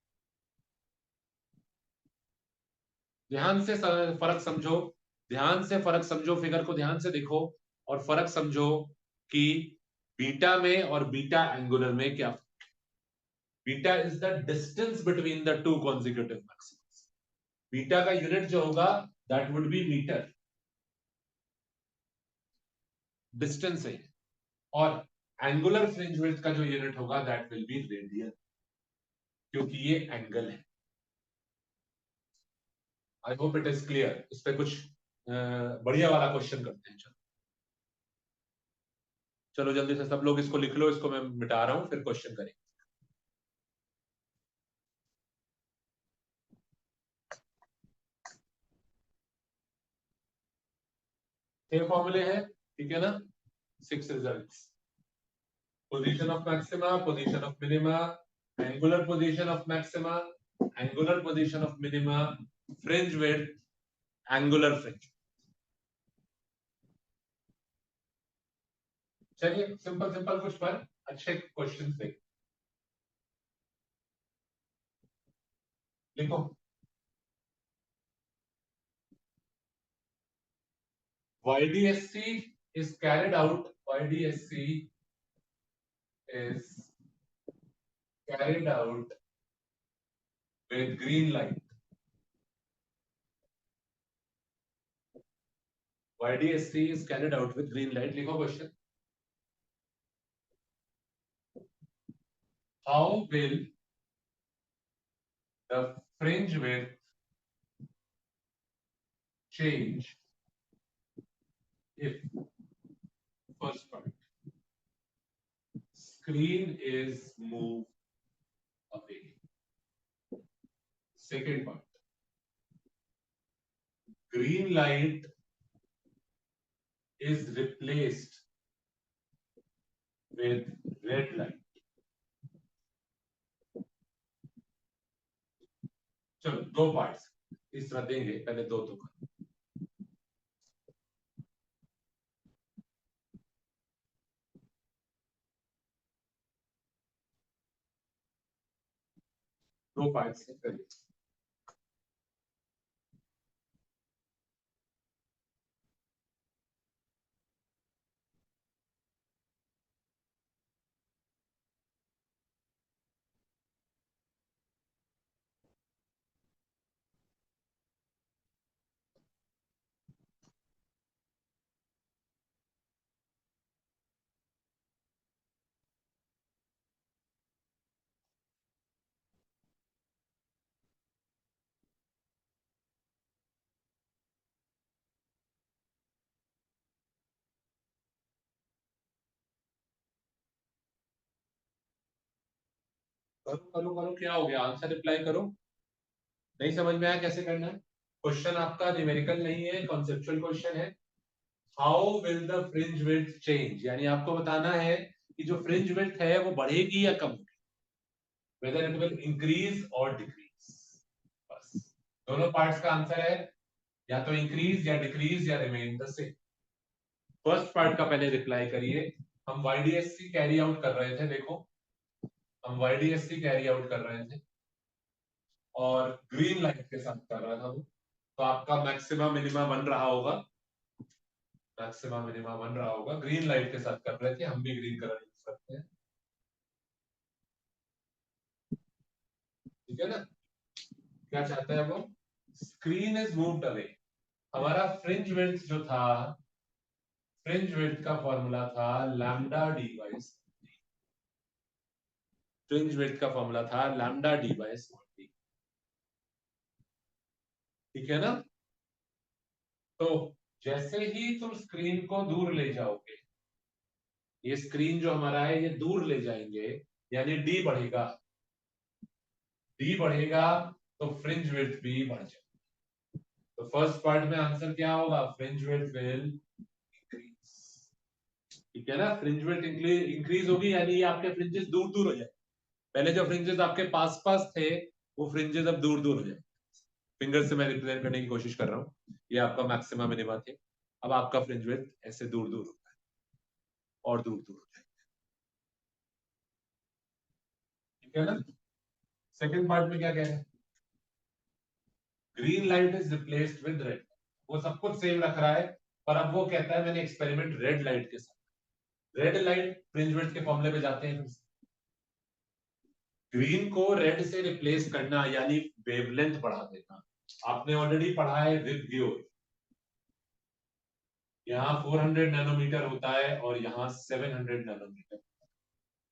ध्यान से फर्क समझो, ध्यान से फर्क समझो, फिगर को ध्यान से देखो और फर्क समझो कि बीटा में और बीटा एंगुलर में क्या। Beta is the distance between the two consecutive maximas. Beta का यूनिट जो होगा that would be metre, distance है। और एंगुलर फ्रिंज विड्थ का जो यूनिट होगा दैट विल बी रेडियन, क्योंकि ये एंगल है। I hope it is clear. इस पे कुछ बढ़िया वाला क्वेश्चन करते हैं। चलो चलो जल्दी से सब लोग इसको लिख लो, इसको मैं मिटा रहा हूं, फिर क्वेश्चन करेंगे। ये फॉर्मूले हैं, ठीक है ना, 6 results. Position of maxima, position of minima, angular position of maxima, angular position of minima, fringe width, angular fringe। चलिए सिंपल सिंपल कुछ पर अच्छे क्वेश्चन देख लिखो। YDSC is carried out, YDSC is carried out with green light। YDSC is carried out with green light। लिखो question. How will the fringe width change if, first part, screen is moved away? Second part, green light is replaced with red light। चलो दो parts, तीसरा देंगे, पहले दो तो कर। दो पार्ट्स करिए। करो करो करो, क्या हो गया, आंसर रिप्लाई करो। नहीं समझ में आया कैसे करना है? क्वेश्चन आपका न्यूमेरिकल नहीं है, कॉन्सेप्चुअल क्वेश्चन है। How will the fringe width change, यानी आपको बताना है कि जो फ्रिंज विड्थ है वो बढ़ेगी या कम होगी, वेदर इट विल इंक्रीज और डिक्रीज। बस दोनों पार्ट्स का आंसर है या तो इंक्रीज या डिक्रीज या remain the same. First part का पहले रिप्लाई करिए। हम YDSC कैरी आउट कर रहे थे, देखो हम YDSC कैरी आउट कर रहे थे और ग्रीन लाइट के साथ कर रहा था वो, तो आपका मैक्सिमा मिनिमा बन रहा होगा, मैक्सिमा मिनिमा बन रहा होगा, ग्रीन लाइट के साथ कर रहे थे, हम भी ग्रीन कलर यूज करते हैं, ठीक है ना। क्या चाहते हैं वो, स्क्रीन इज मूव्ड अवे। हमारा फ्रिंज विड्थ जो था, फ्रिंज विड्थ का फॉर्मूला था lambda D by, fringe width का फॉर्मूला था lambda D by small D, ठीक है ना। तो जैसे ही तुम स्क्रीन को दूर ले जाओगे, ये स्क्रीन जो हमारा है ये दूर ले जाएंगे, यानी डी बढ़ेगा, डी बढ़ेगा तो फ्रिंज विड्थ भी बढ़ जाएगा। तो फर्स्ट पार्ट में आंसर क्या होगा, फ्रिंज विड्थ विल इंक्रीज, ठीक है ना। फ्रिंज विड्थ इंक्रीज होगी, यानी ये आपके फ्रिंजेस दूर दूर हो जाए। पहले जो फ्रिंजेस आपके पास पास थे वो फ्रिंजेस अब दूर दूर हो जाए। फिंगर से मैं रिप्रेजेंट करने की कोशिश कर रहा हूँ, ये आपका मैक्सिमा मिनिमा थे, अब आपका फ्रिंज विड्थ ऐसे दूर दूर होता है और दूर दूर होता है, ठीक है ना। सेकंड पार्ट में क्या कह रहे हैं, green light is replaced with red, वो सब कुछ सेम रख रहा है, पर अब वो कहता है मैंने एक्सपेरिमेंट रेड लाइट के साथ। रेड लाइट फ्रिंज विड्थ के फॉर्मूले पे जाते हैं, ग्रीन को रेड से रिप्लेस करना यानी वेवलेंथ बढ़ा देना। आपने ऑलरेडी पढ़ा है विद व्यूअर, यहाँ 400 नैनोमीटर होता है और यहाँ 700 नैनोमीटर।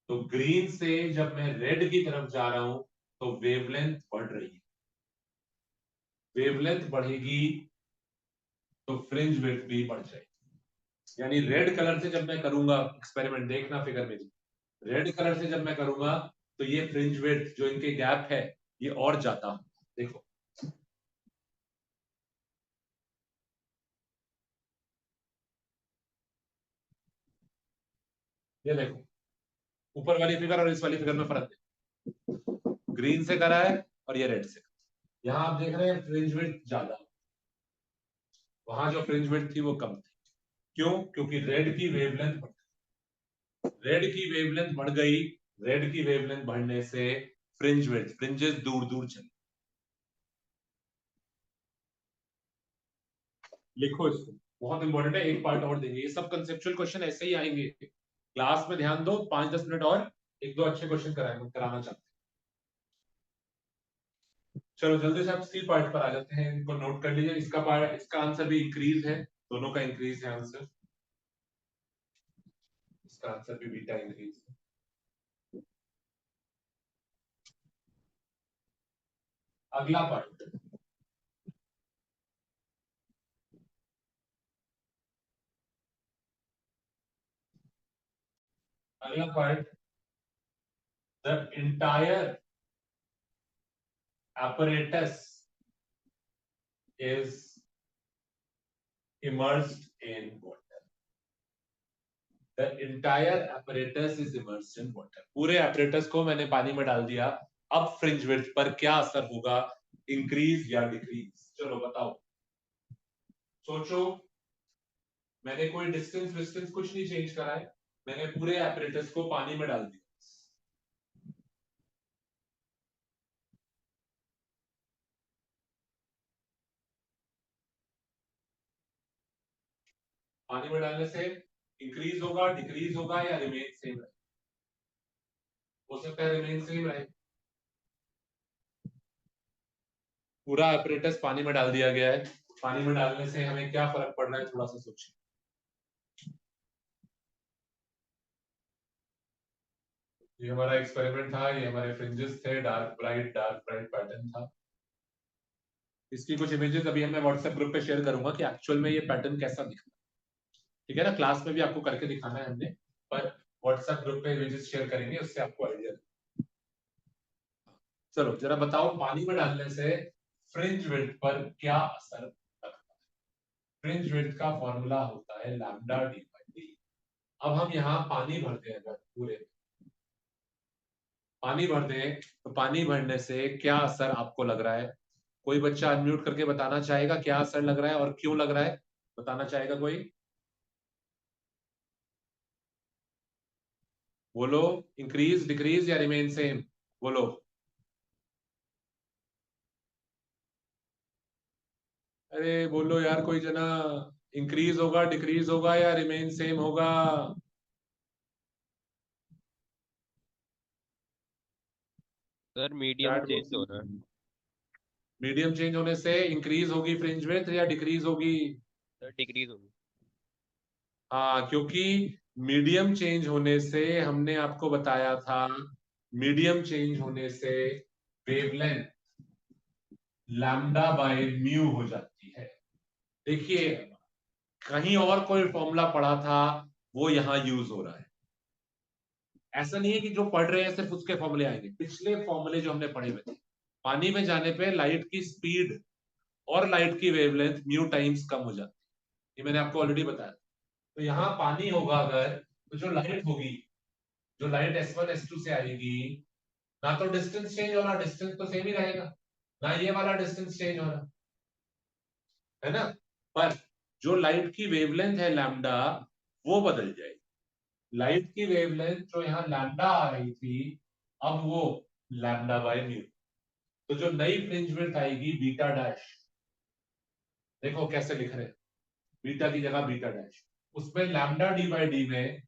तो ग्रीन से जब मैं रेड की तरफ जा रहा हूं तो वेवलेंथ बढ़ रही है, वेवलेंथ बढ़ेगी तो फ्रिंज विड्थ भी बढ़ जाएगी। यानी रेड कलर से जब मैं करूंगा एक्सपेरिमेंट, देखना फिगर मेरी, रेड कलर से जब मैं करूंगा तो ये फ्रिंज विड्थ जो इनके गैप है ये और ज्यादा, देखो ये देखो, ऊपर वाली फिगर और इस वाली फिगर में फर्क है, ग्रीन से करा है और ये रेड से। यहां आप देख रहे हैं फ्रिंज विड्थ ज्यादा, वहां जो फ्रिंज विड्थ थी वो कम थी। क्यों? क्योंकि रेड की वेवलेंथ बढ़ गई, रेड की वेवलेंथ बढ़ने से फ्रिंज विड्थ, फ्रिंजेस दूर दूर चले। लिखो इसको, बहुत इंपॉर्टेंट है, एक पार्ट और देंगे, ये सब कंसेप्चुअल क्वेश्चन ऐसे ही आएंगे क्लास में, ध्यान दो 5-10 मिनट और एक दो अच्छे क्वेश्चन कराना चाहते हैं। चलो जल्दी से आप सी पार्ट पर आ जाते हैं, इनको नोट कर लीजिए, इसका पार्ट, इसका आंसर भी इंक्रीज है, दोनों का इंक्रीज है आंसर, इसका आंसर भी बीटा इंक्रीज है। अगला पार्ट, अगला part, the entire apparatus is immersed in water. The entire apparatus is immersed in water. पूरे apparatus को मैंने पानी में डाल दिया, अब फ्रिंज विड्थ पर क्या असर होगा, इंक्रीज या डिक्रीज? चलो बताओ, सोचो। मैंने कोई डिस्टेंस विस्टेंस कुछ नहीं चेंज करा है, मैंने पूरे apparatus को पानी में डाल दिया, पानी में डालने से इंक्रीज होगा, डिक्रीज होगा या रिमेन सेम रहे? हो सकता है रिमेन सेम रहे। पूरा apparatus पानी में डाल दिया गया है, पानी में डालने से हमें क्या फर्क पड़ रहा है, थोड़ा सा सोचिए। ये हमारा एक्सपेरिमेंट था, ये हमारे फ्रिंजेस थे, डार्क ब्राइट पैटर्न था। इसकी कुछ इमेजेस अभी मैं व्हाट्सएप ग्रुप पे शेयर करूंगा कि एक्चुअल में ये पैटर्न कैसा दिखता है, ठीक है ना? क्लास में भी आपको करके दिखाना है हमने, पर व्हाट्सएप ग्रुप पे इमेजेस शेयर करेंगे, उससे आपको आइडिया। चलो जरा बताओ, पानी में डालने से फ्रिंज विड्थ पर क्या असर लगता है? फ्रिंज विड्थ का फॉर्मूला होता है लैम्डा डी बाई डी। अब हम यहाँ पानी भरते हैं, अगर पूरे पानी भर दें तो पानी भरने से क्या असर आपको लग रहा है? कोई बच्चा अनम्यूट करके बताना चाहेगा क्या असर लग रहा है और क्यों लग रहा है? बताना चाहेगा कोई? बोलो, इंक्रीज, डिक्रीज या रिमेन सेम? बोलो। अरे बोलो यार कोई जना, इंक्रीज होगा, डिक्रीज होगा या रिमेन सेम होगा? सर मीडियम चैट चेंज हो बॉक्स, रहा है। मीडियम चेंज होने से इंक्रीज होगी फ्रिंज विड्थ या डिक्रीज होगी? सर डिक्रीज होगी। हाँ, क्योंकि मीडियम चेंज होने से हमने आपको बताया था, मीडियम चेंज होने से वेवलेंथ लैम्डा बाय म्यू हो जाती है। देखिए, कहीं और कोई फॉर्मूला पढ़ा था, वो यहां यूज हो रहा है। ऐसा नहीं है कि जो पढ़ रहे हैं सिर्फ उसके फॉर्मूले आएंगे, पिछले फॉर्मूले जो हमने पढ़े हुए थे, पानी में जाने पे लाइट की स्पीड और लाइट की वेवलेंथ म्यू टाइम्स कम हो जाती है, ये मैंने आपको ऑलरेडी बताया। तो यहाँ पानी होगा अगर, तो जो लाइट होगी, जो लाइट S1 S2 से आएगी, ना तो डिस्टेंस चेंज हो रहा, डिस्टेंस तो सेम ही रहेगा, ना ये वाला डिस्टेंस चेंज हो रहा है ना, पर जो लाइट की वेवलेंथ है लैम्डा, वो बदल जाएगी। लाइट की वेवलेंथ जो यहाँ लैम्डा आ रही थी, अब वो लैम्डा बाय म्यू। तो जो नई फ्रिंज विड्थ आएगी बीटा डैश, देखो कैसे लिख रहे हैं, बीटा की जगह बीटा डैश, उसमें लैम्डा डी बाई डी में,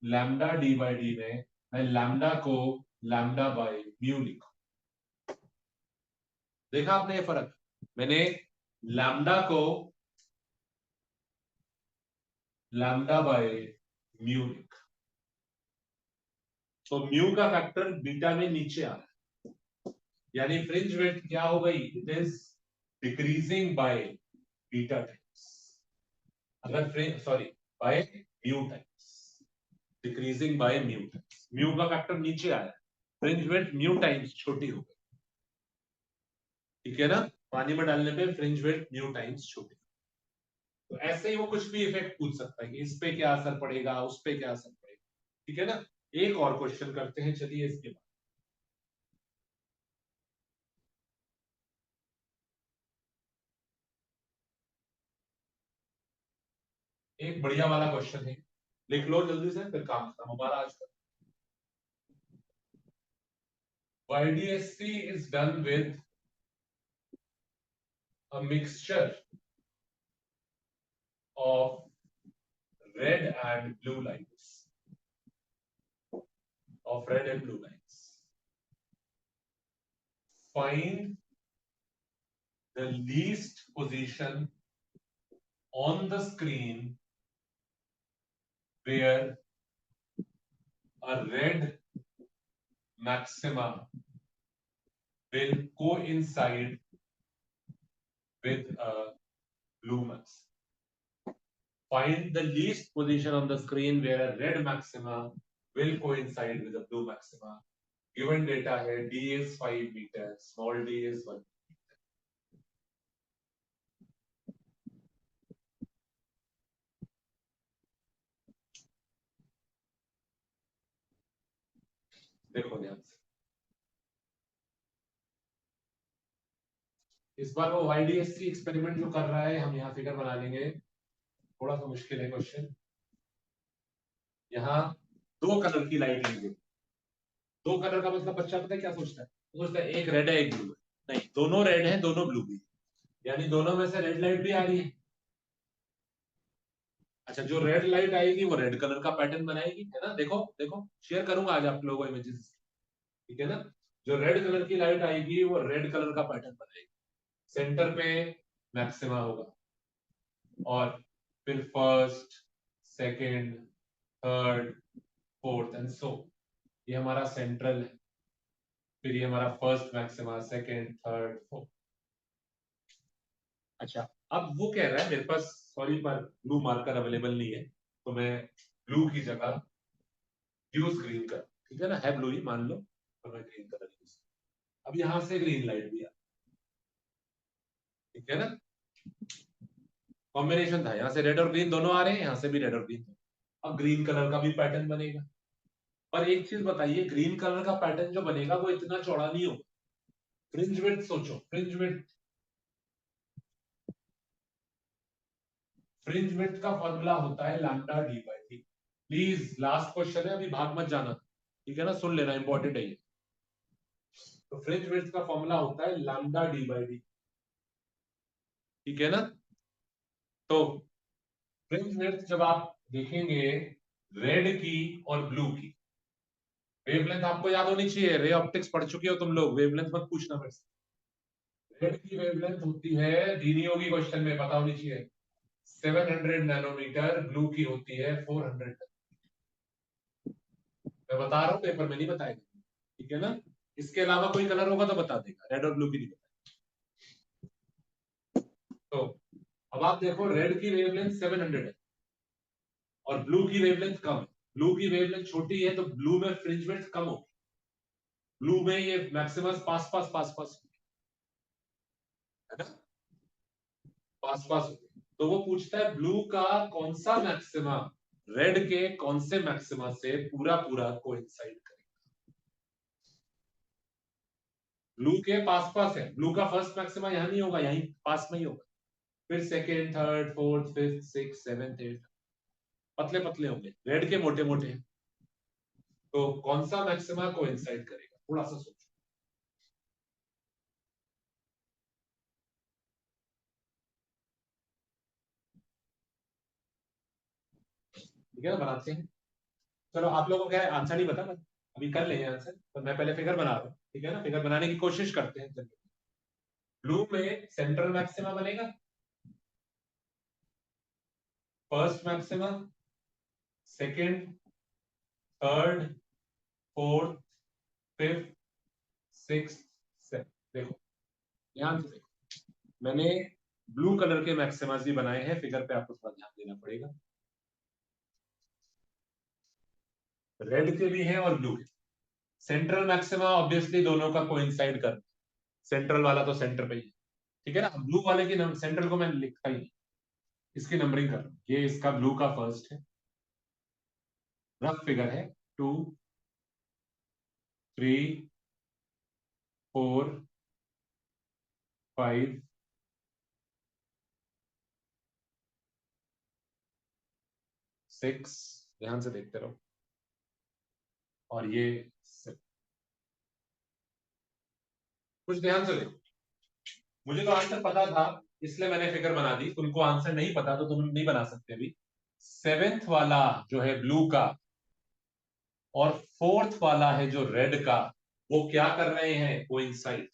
लैम्डा डी बाई डी में मैं लैम्डा को लैम्डा बाय म्यू लिखा। देखा आपने ये फर्क? मैंने लैम्डा को लैम्डा बाय म्यू लिखा, तो म्यू का फैक्टर बीटा में नीचे आ रहा है, यानी फ्रिंज विड्थ क्या हो गई, it is decreasing by beta times. अगर fringe, sorry, by mu times, decreasing by mu times. Mu का फैक्टर नीचे आया, फ्रिंज विड्थ म्यू टाइम्स छोटी हो गई, ठीक है ना। पानी में डालने पे फ्रिंज विड्थ म्यू टाइम्स छोटी। तो ऐसे ही वो कुछ भी इफेक्ट पूछ सकता है कि इस पे क्या असर पड़ेगा, उस पे क्या असर पड़ेगा, ठीक है ना। एक और क्वेश्चन करते हैं, चलिए इसके बाद। एक बढ़िया वाला क्वेश्चन है, लिख लो जल्दी से, फिर काम खत्म हमारा आज का। YDSC is done with a mixture of red and blue lines, of red and blue lines. Find the least position on the screen where a red maxima will coincide with a blue maxima. Find the least position on the screen where a red maxima will coincide with a blue maxima. Given data है, d is 5 meters, small d is 1. देखो ध्यान से, इस बार वो YDSC experiment जो कर रहा है, हम यहाँ फिगर बना लेंगे। थोड़ा सा मुश्किल है क्वेश्चन। यहाँ दो कलर की लाइट लेंगे। दो कलर का मतलब बच्चा पता है क्या सोचता है? वो सोचता है एक रेड है एक ब्लू है। नहीं, दोनों रेड है दोनों ब्लू भी, यानी दोनों में से रेड लाइट भी आ रही है। अच्छा, जो रेड लाइट आएगी वो रेड कलर का पैटर्न बनाएगी, है ना। देखो देखो, शेयर करूंगा आज आप लोगों को इमेजेस, ठीक है ना। जो रेड कलर की लाइट आएगी वो रेड कलर का पैटर्न बनाएगी, सेंटर पे मैक्सिमा होगा, और फिर first, second, third, fourth and so, ये हमारा सेंट्रल है। फिर ये हमारा first maxima, second, third, fourth. अच्छा, अब वो कह रहा है मेरे पास सॉरी पर ब्लू मार्कर अवेलेबल नहीं है, तो मैं ब्लू की जगह यूज ग्रीन कर, ठीक है ना, है ब्लू ही मान लो, तो मैं ग्रीन कलर यूज। अब यहां से ग्रीन लाइट भी आ, ठीक है ना, कॉम्बिनेशन था, यहाँ से रेड और ग्रीन दोनों आ रहे हैं, यहाँ से भी रेड और ग्रीन। अब ग्रीन कलर का भी पैटर्न बनेगा। पर एक चीज बताइए, ग्रीन कलर का पैटर्न जो बनेगा वो इतना चौड़ा नहीं होगा। फ्रिंज विड्थ सोचो, फ्रिंज विड्थ, फ्रिंज विड्थ का फॉर्मूला होता है lambda D by D. Please last question है, अभी भाग मत जाना, ठीक है ना, सुन लेना, इंपॉर्टेंट है ये। तो फ्रिंज विड्थ का फॉर्मूला होता है लैम्डा डी बाई डी, ठीक है ना। तो फ्रिंज विड्थ जब आप देखेंगे रेड की और ब्लू की, वेवलेंथ आपको याद होनी चाहिए, रे ऑप्टिक्स पढ़ चुके हो तुम लोग, वेवलेंथ मत पूछना मेरे से। रेड की वेवलेंथ होती है, दी नहीं होगी क्वेश्चन में, पता होनी चाहिए, 700 नैनोमीटर, ब्लू की होती है 400। मैं बता रहा हूँ, पेपर में नहीं बताएगा, ठीक है ना। इसके अलावा कोई कलर होगा तो बता देगा, रेड और ब्लू की नहीं बताएगा। तो अब आप देखो, रेड की वेवलेंथ 700 है और ब्लू की वेवलेंथ कम है। ब्लू की वेवलेंथ छोटी है तो ब्लू में फ्रिंज विड्थ कम होगी, ब्लू में ये मैक्सिमम पास पास पास पास, है ना, पास पास होगी। तो वो पूछता है ब्लू का कौन सा मैक्सिमा रेड के कौन से मैक्सिमा से पूरा पूरा कोइंसाइड करेगा। ब्लू के पास पास है, ब्लू का फर्स्ट मैक्सिमा यहां नहीं होगा, यहीं पास में ही होगा, फिर second, third, fourth, fifth, six, seventh, eight, पतले पतले होंगे, रेड के मोटे मोटे हैं। तो कौन सा मैक्सिमा कोइंसाइड करेगा, थोड़ा सा सोचो। ठीक है ना, बनाते हैं। चलो, आप लोगों को क्या है, आंसर नहीं पता, मैं अभी कर लेंगे आंसर, तो मैं पहले फिगर बना रहा हूँ, ठीक है ना, फिगर बनाने की कोशिश करते हैं। ब्लू में सेंट्रल मैक्सिमा बनेगा, first maxima, second, third, fourth, fifth, six, seven. देखो ध्यान से देखो, मैंने ब्लू कलर के मैक्सिमा भी बनाए हैं, फिगर पे आपको थोड़ा ध्यान देना पड़ेगा। रेड के भी हैं और ब्लू के। सेंट्रल मैक्सिमा ऑब्वियसली दोनों का कोइंसाइड कर, सेंट्रल वाला तो सेंटर पे ही है, ठीक है ना। ब्लू वाले की सेंट्रल को मैंने लिखा ही नहीं, इसकी नंबरिंग कर रहा हूं। ये इसका ब्लू का फर्स्ट है, रफ फिगर है 2 3 4 5 6, ध्यान से देखते रहो, और ये 7। कुछ ध्यान से देखो, मुझे तो आंसर पता था इसलिए मैंने फिगर बना दी, तुमको आंसर नहीं पता तो तुम नहीं बना सकते अभी। 7th वाला जो है ब्लू का और 4th वाला है जो रेड का, वो क्या कर रहे हैं, कोइंसाइड।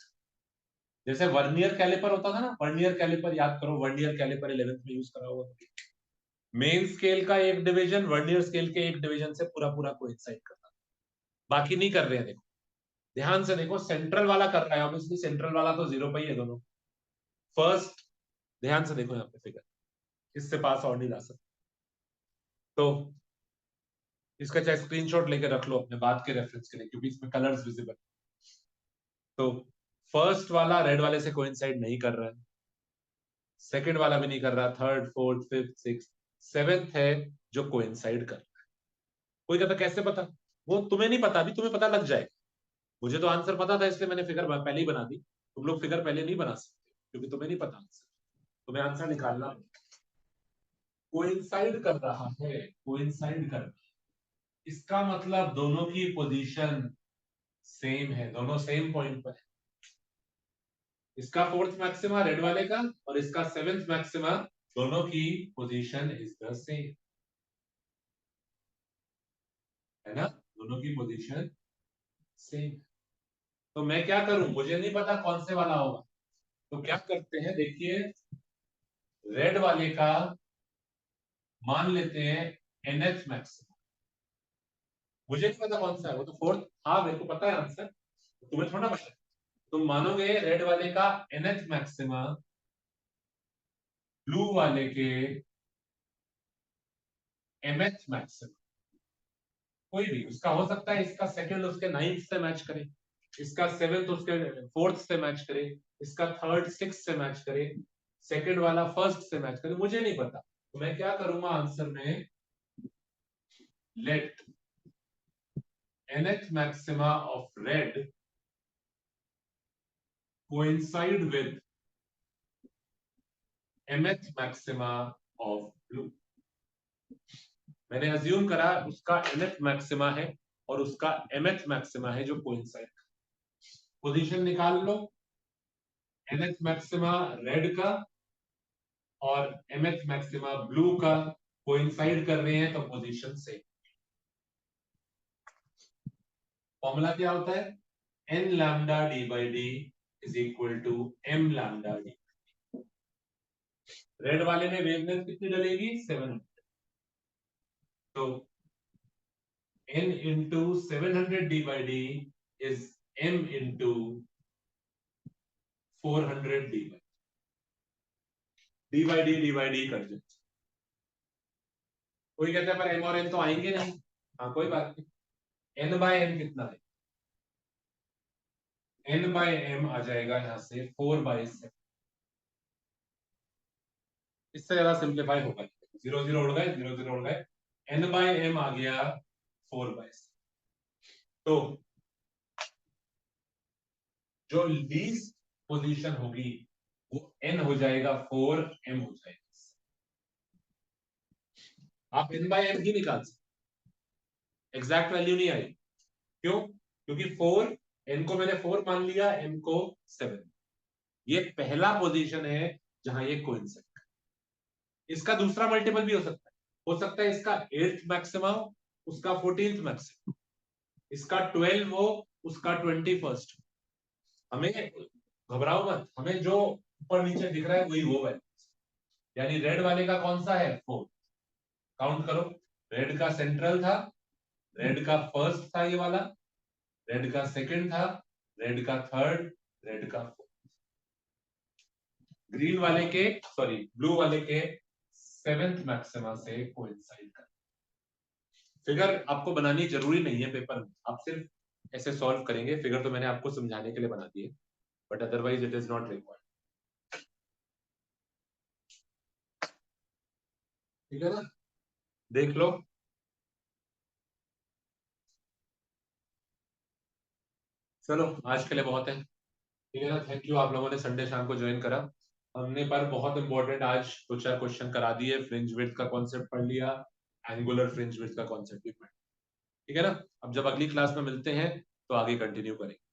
जैसे वर्नियर कैलिपर होता था ना, वर्नियर कैलिपर याद करो, वर्नियर कैलिपर 11th में यूज करा होगा। मेन स्केल का एक डिवीजन वर्नियर स्केल के एक डिवीजन से पूरा पूरा कोइंसाइड करता, बाकी नहीं कर रहे हैं। देखो ध्यान से देखो, सेंट्रल वाला कर रहा है, ऑब्वियसली सेंट्रल वाला तो 0 पे ही है दोनों। फर्स्ट ध्यान से देखो यहाँ पे फिगर, इससे पास और नहीं ला सकते, तो इसका चाहे स्क्रीनशॉट लेके रख लो अपने बात के रेफरेंस के लिए, क्योंकि इसमें कलर्स विजिबल। तो फर्स्ट वाला रेड वाले से कोइंसाइड नहीं कर रहा है, सेकंड वाला भी नहीं कर रहा, third fourth fifth six, 7th है जो कोइंसाइड कर रहा है। कोई कहता कैसे पता, वो तुम्हें नहीं पता, अभी तुम्हें पता लग जाएगा। मुझे तो आंसर पता था इसलिए मैंने फिगर पहले ही बना दी, तुम लोग फिगर पहले नहीं बना सकते क्योंकि तुम्हें नहीं पता आंसर, तुम्हें आंसर निकालना। कोइंसाइड कर रहा है, कोइंसाइड कर रहा है, इसका मतलब दोनों की पोजीशन सेम है, दोनों सेम पॉइंट पर है। इसका 4th मैक्सिमा रेड वाले का और इसका 7th मैक्सिमा, दोनों की पोजीशन इज द सेम, है ना, दोनों की पोजीशन सेम। तो मैं क्या करूं, मुझे नहीं पता कौन से वाला होगा, तो क्या करते हैं देखिए, रेड वाले का मान लेते हैं nth मैक्सिमा। मुझे नहीं पता कौन सा है, वो तो 4th, हाँ मेरे को पता है आंसर, तुम्हें थोड़ा पता है। तुम मानोगे रेड वाले का nth मैक्सिमा ब्लू वाले के mth मैक्सिमा, कोई भी उसका हो सकता है, इसका सेकंड उसके 9th से मैच करे, इसका 7th उसके 4th से मैच करे, इसका 3rd 6th से मैच करे, सेकंड वाला 1st से मैच करे, मुझे नहीं पता। तो मैं क्या करूंगा आंसर में, late nth maxima of red coincide with mth maxima of blue। मैंने अज्यूम करा उसका nth मैक्सिमा है और उसका mth मैक्सिमा है जो कोइंसाइड। पोजीशन निकाल लो, nth मैक्सिमा रेड का और mth मैक्सिमा ब्लू का कोइंसाइड कर रहे हैं तो पोजीशन सेम। फॉर्मूला क्या होता है, n lambda d by d is equal to m lambda d। Red वाले में वेवलेंथ कितनी डलेगी, 700, तो n into 700 d by d is m into 400 d by d कर दो। कोई कहता है पर m और n तो आएंगे नहीं, हाँ कोई बात नहीं, n by m कितना है, n by m आ जाएगा यहां से 4/7। इससे ज्यादा सिंप्लीफाई होगा, 0 0 उड़ गए, 0 0 उड़ गए, n by m आ गया 4/7। तो जो लीस्ट पोजीशन होगी वो n हो जाएगा 4m हो जाएगा। आप n by m ही निकाल सकते, एग्जैक्ट वैल्यू नहीं आई, क्यों, क्योंकि 4, n को मैंने 4 मान लिया, m को 7, ये पहला पोजीशन है जहां ये कोइंसाइड। इसका दूसरा मल्टीपल भी हो सकता है इसका 8th मैक्सिमा उसका 14th मैक्सिमा, इसका 12 हो उसका 21st। हमें घबराओ मत, हमें जो ऊपर नीचे दिख रहा है वही वो है, यानी रेड वाले का कौन सा है 4, काउंट करो, रेड का सेंट्रल था, रेड का फर्स्ट था ये वाला, रेड का सेकंड था, रेड का थर्ड, रेड का फोर्थ, ग्रीन वाले के सॉरी ब्लू वाले के 7th मैक्सिमा से कोइंसाइड कर। फिगर आपको बनानी जरूरी नहीं है पेपर में, आप सिर्फ ऐसे सॉल्व करेंगे। फिगर तो मैंने आपको समझाने के लिए बना दी है, but otherwise it is not required. ठीक है ना, देख लो। चलो आज के लिए बहुत है, ठीक है ना। थैंक यू आप लोगों ने संडे शाम को ज्वाइन करा। हमने पर बहुत इंपॉर्टेंट आज दो चार क्वेश्चन करा दिए, फ्रिंज विड्थ का कॉन्सेप्ट पढ़ लिया, एंगुलर फ्रिंज विड्थ का कॉन्सेप्ट भी पढ़, ठीक है ना। अब जब अगली क्लास में मिलते हैं तो आगे कंटिन्यू करेंगे।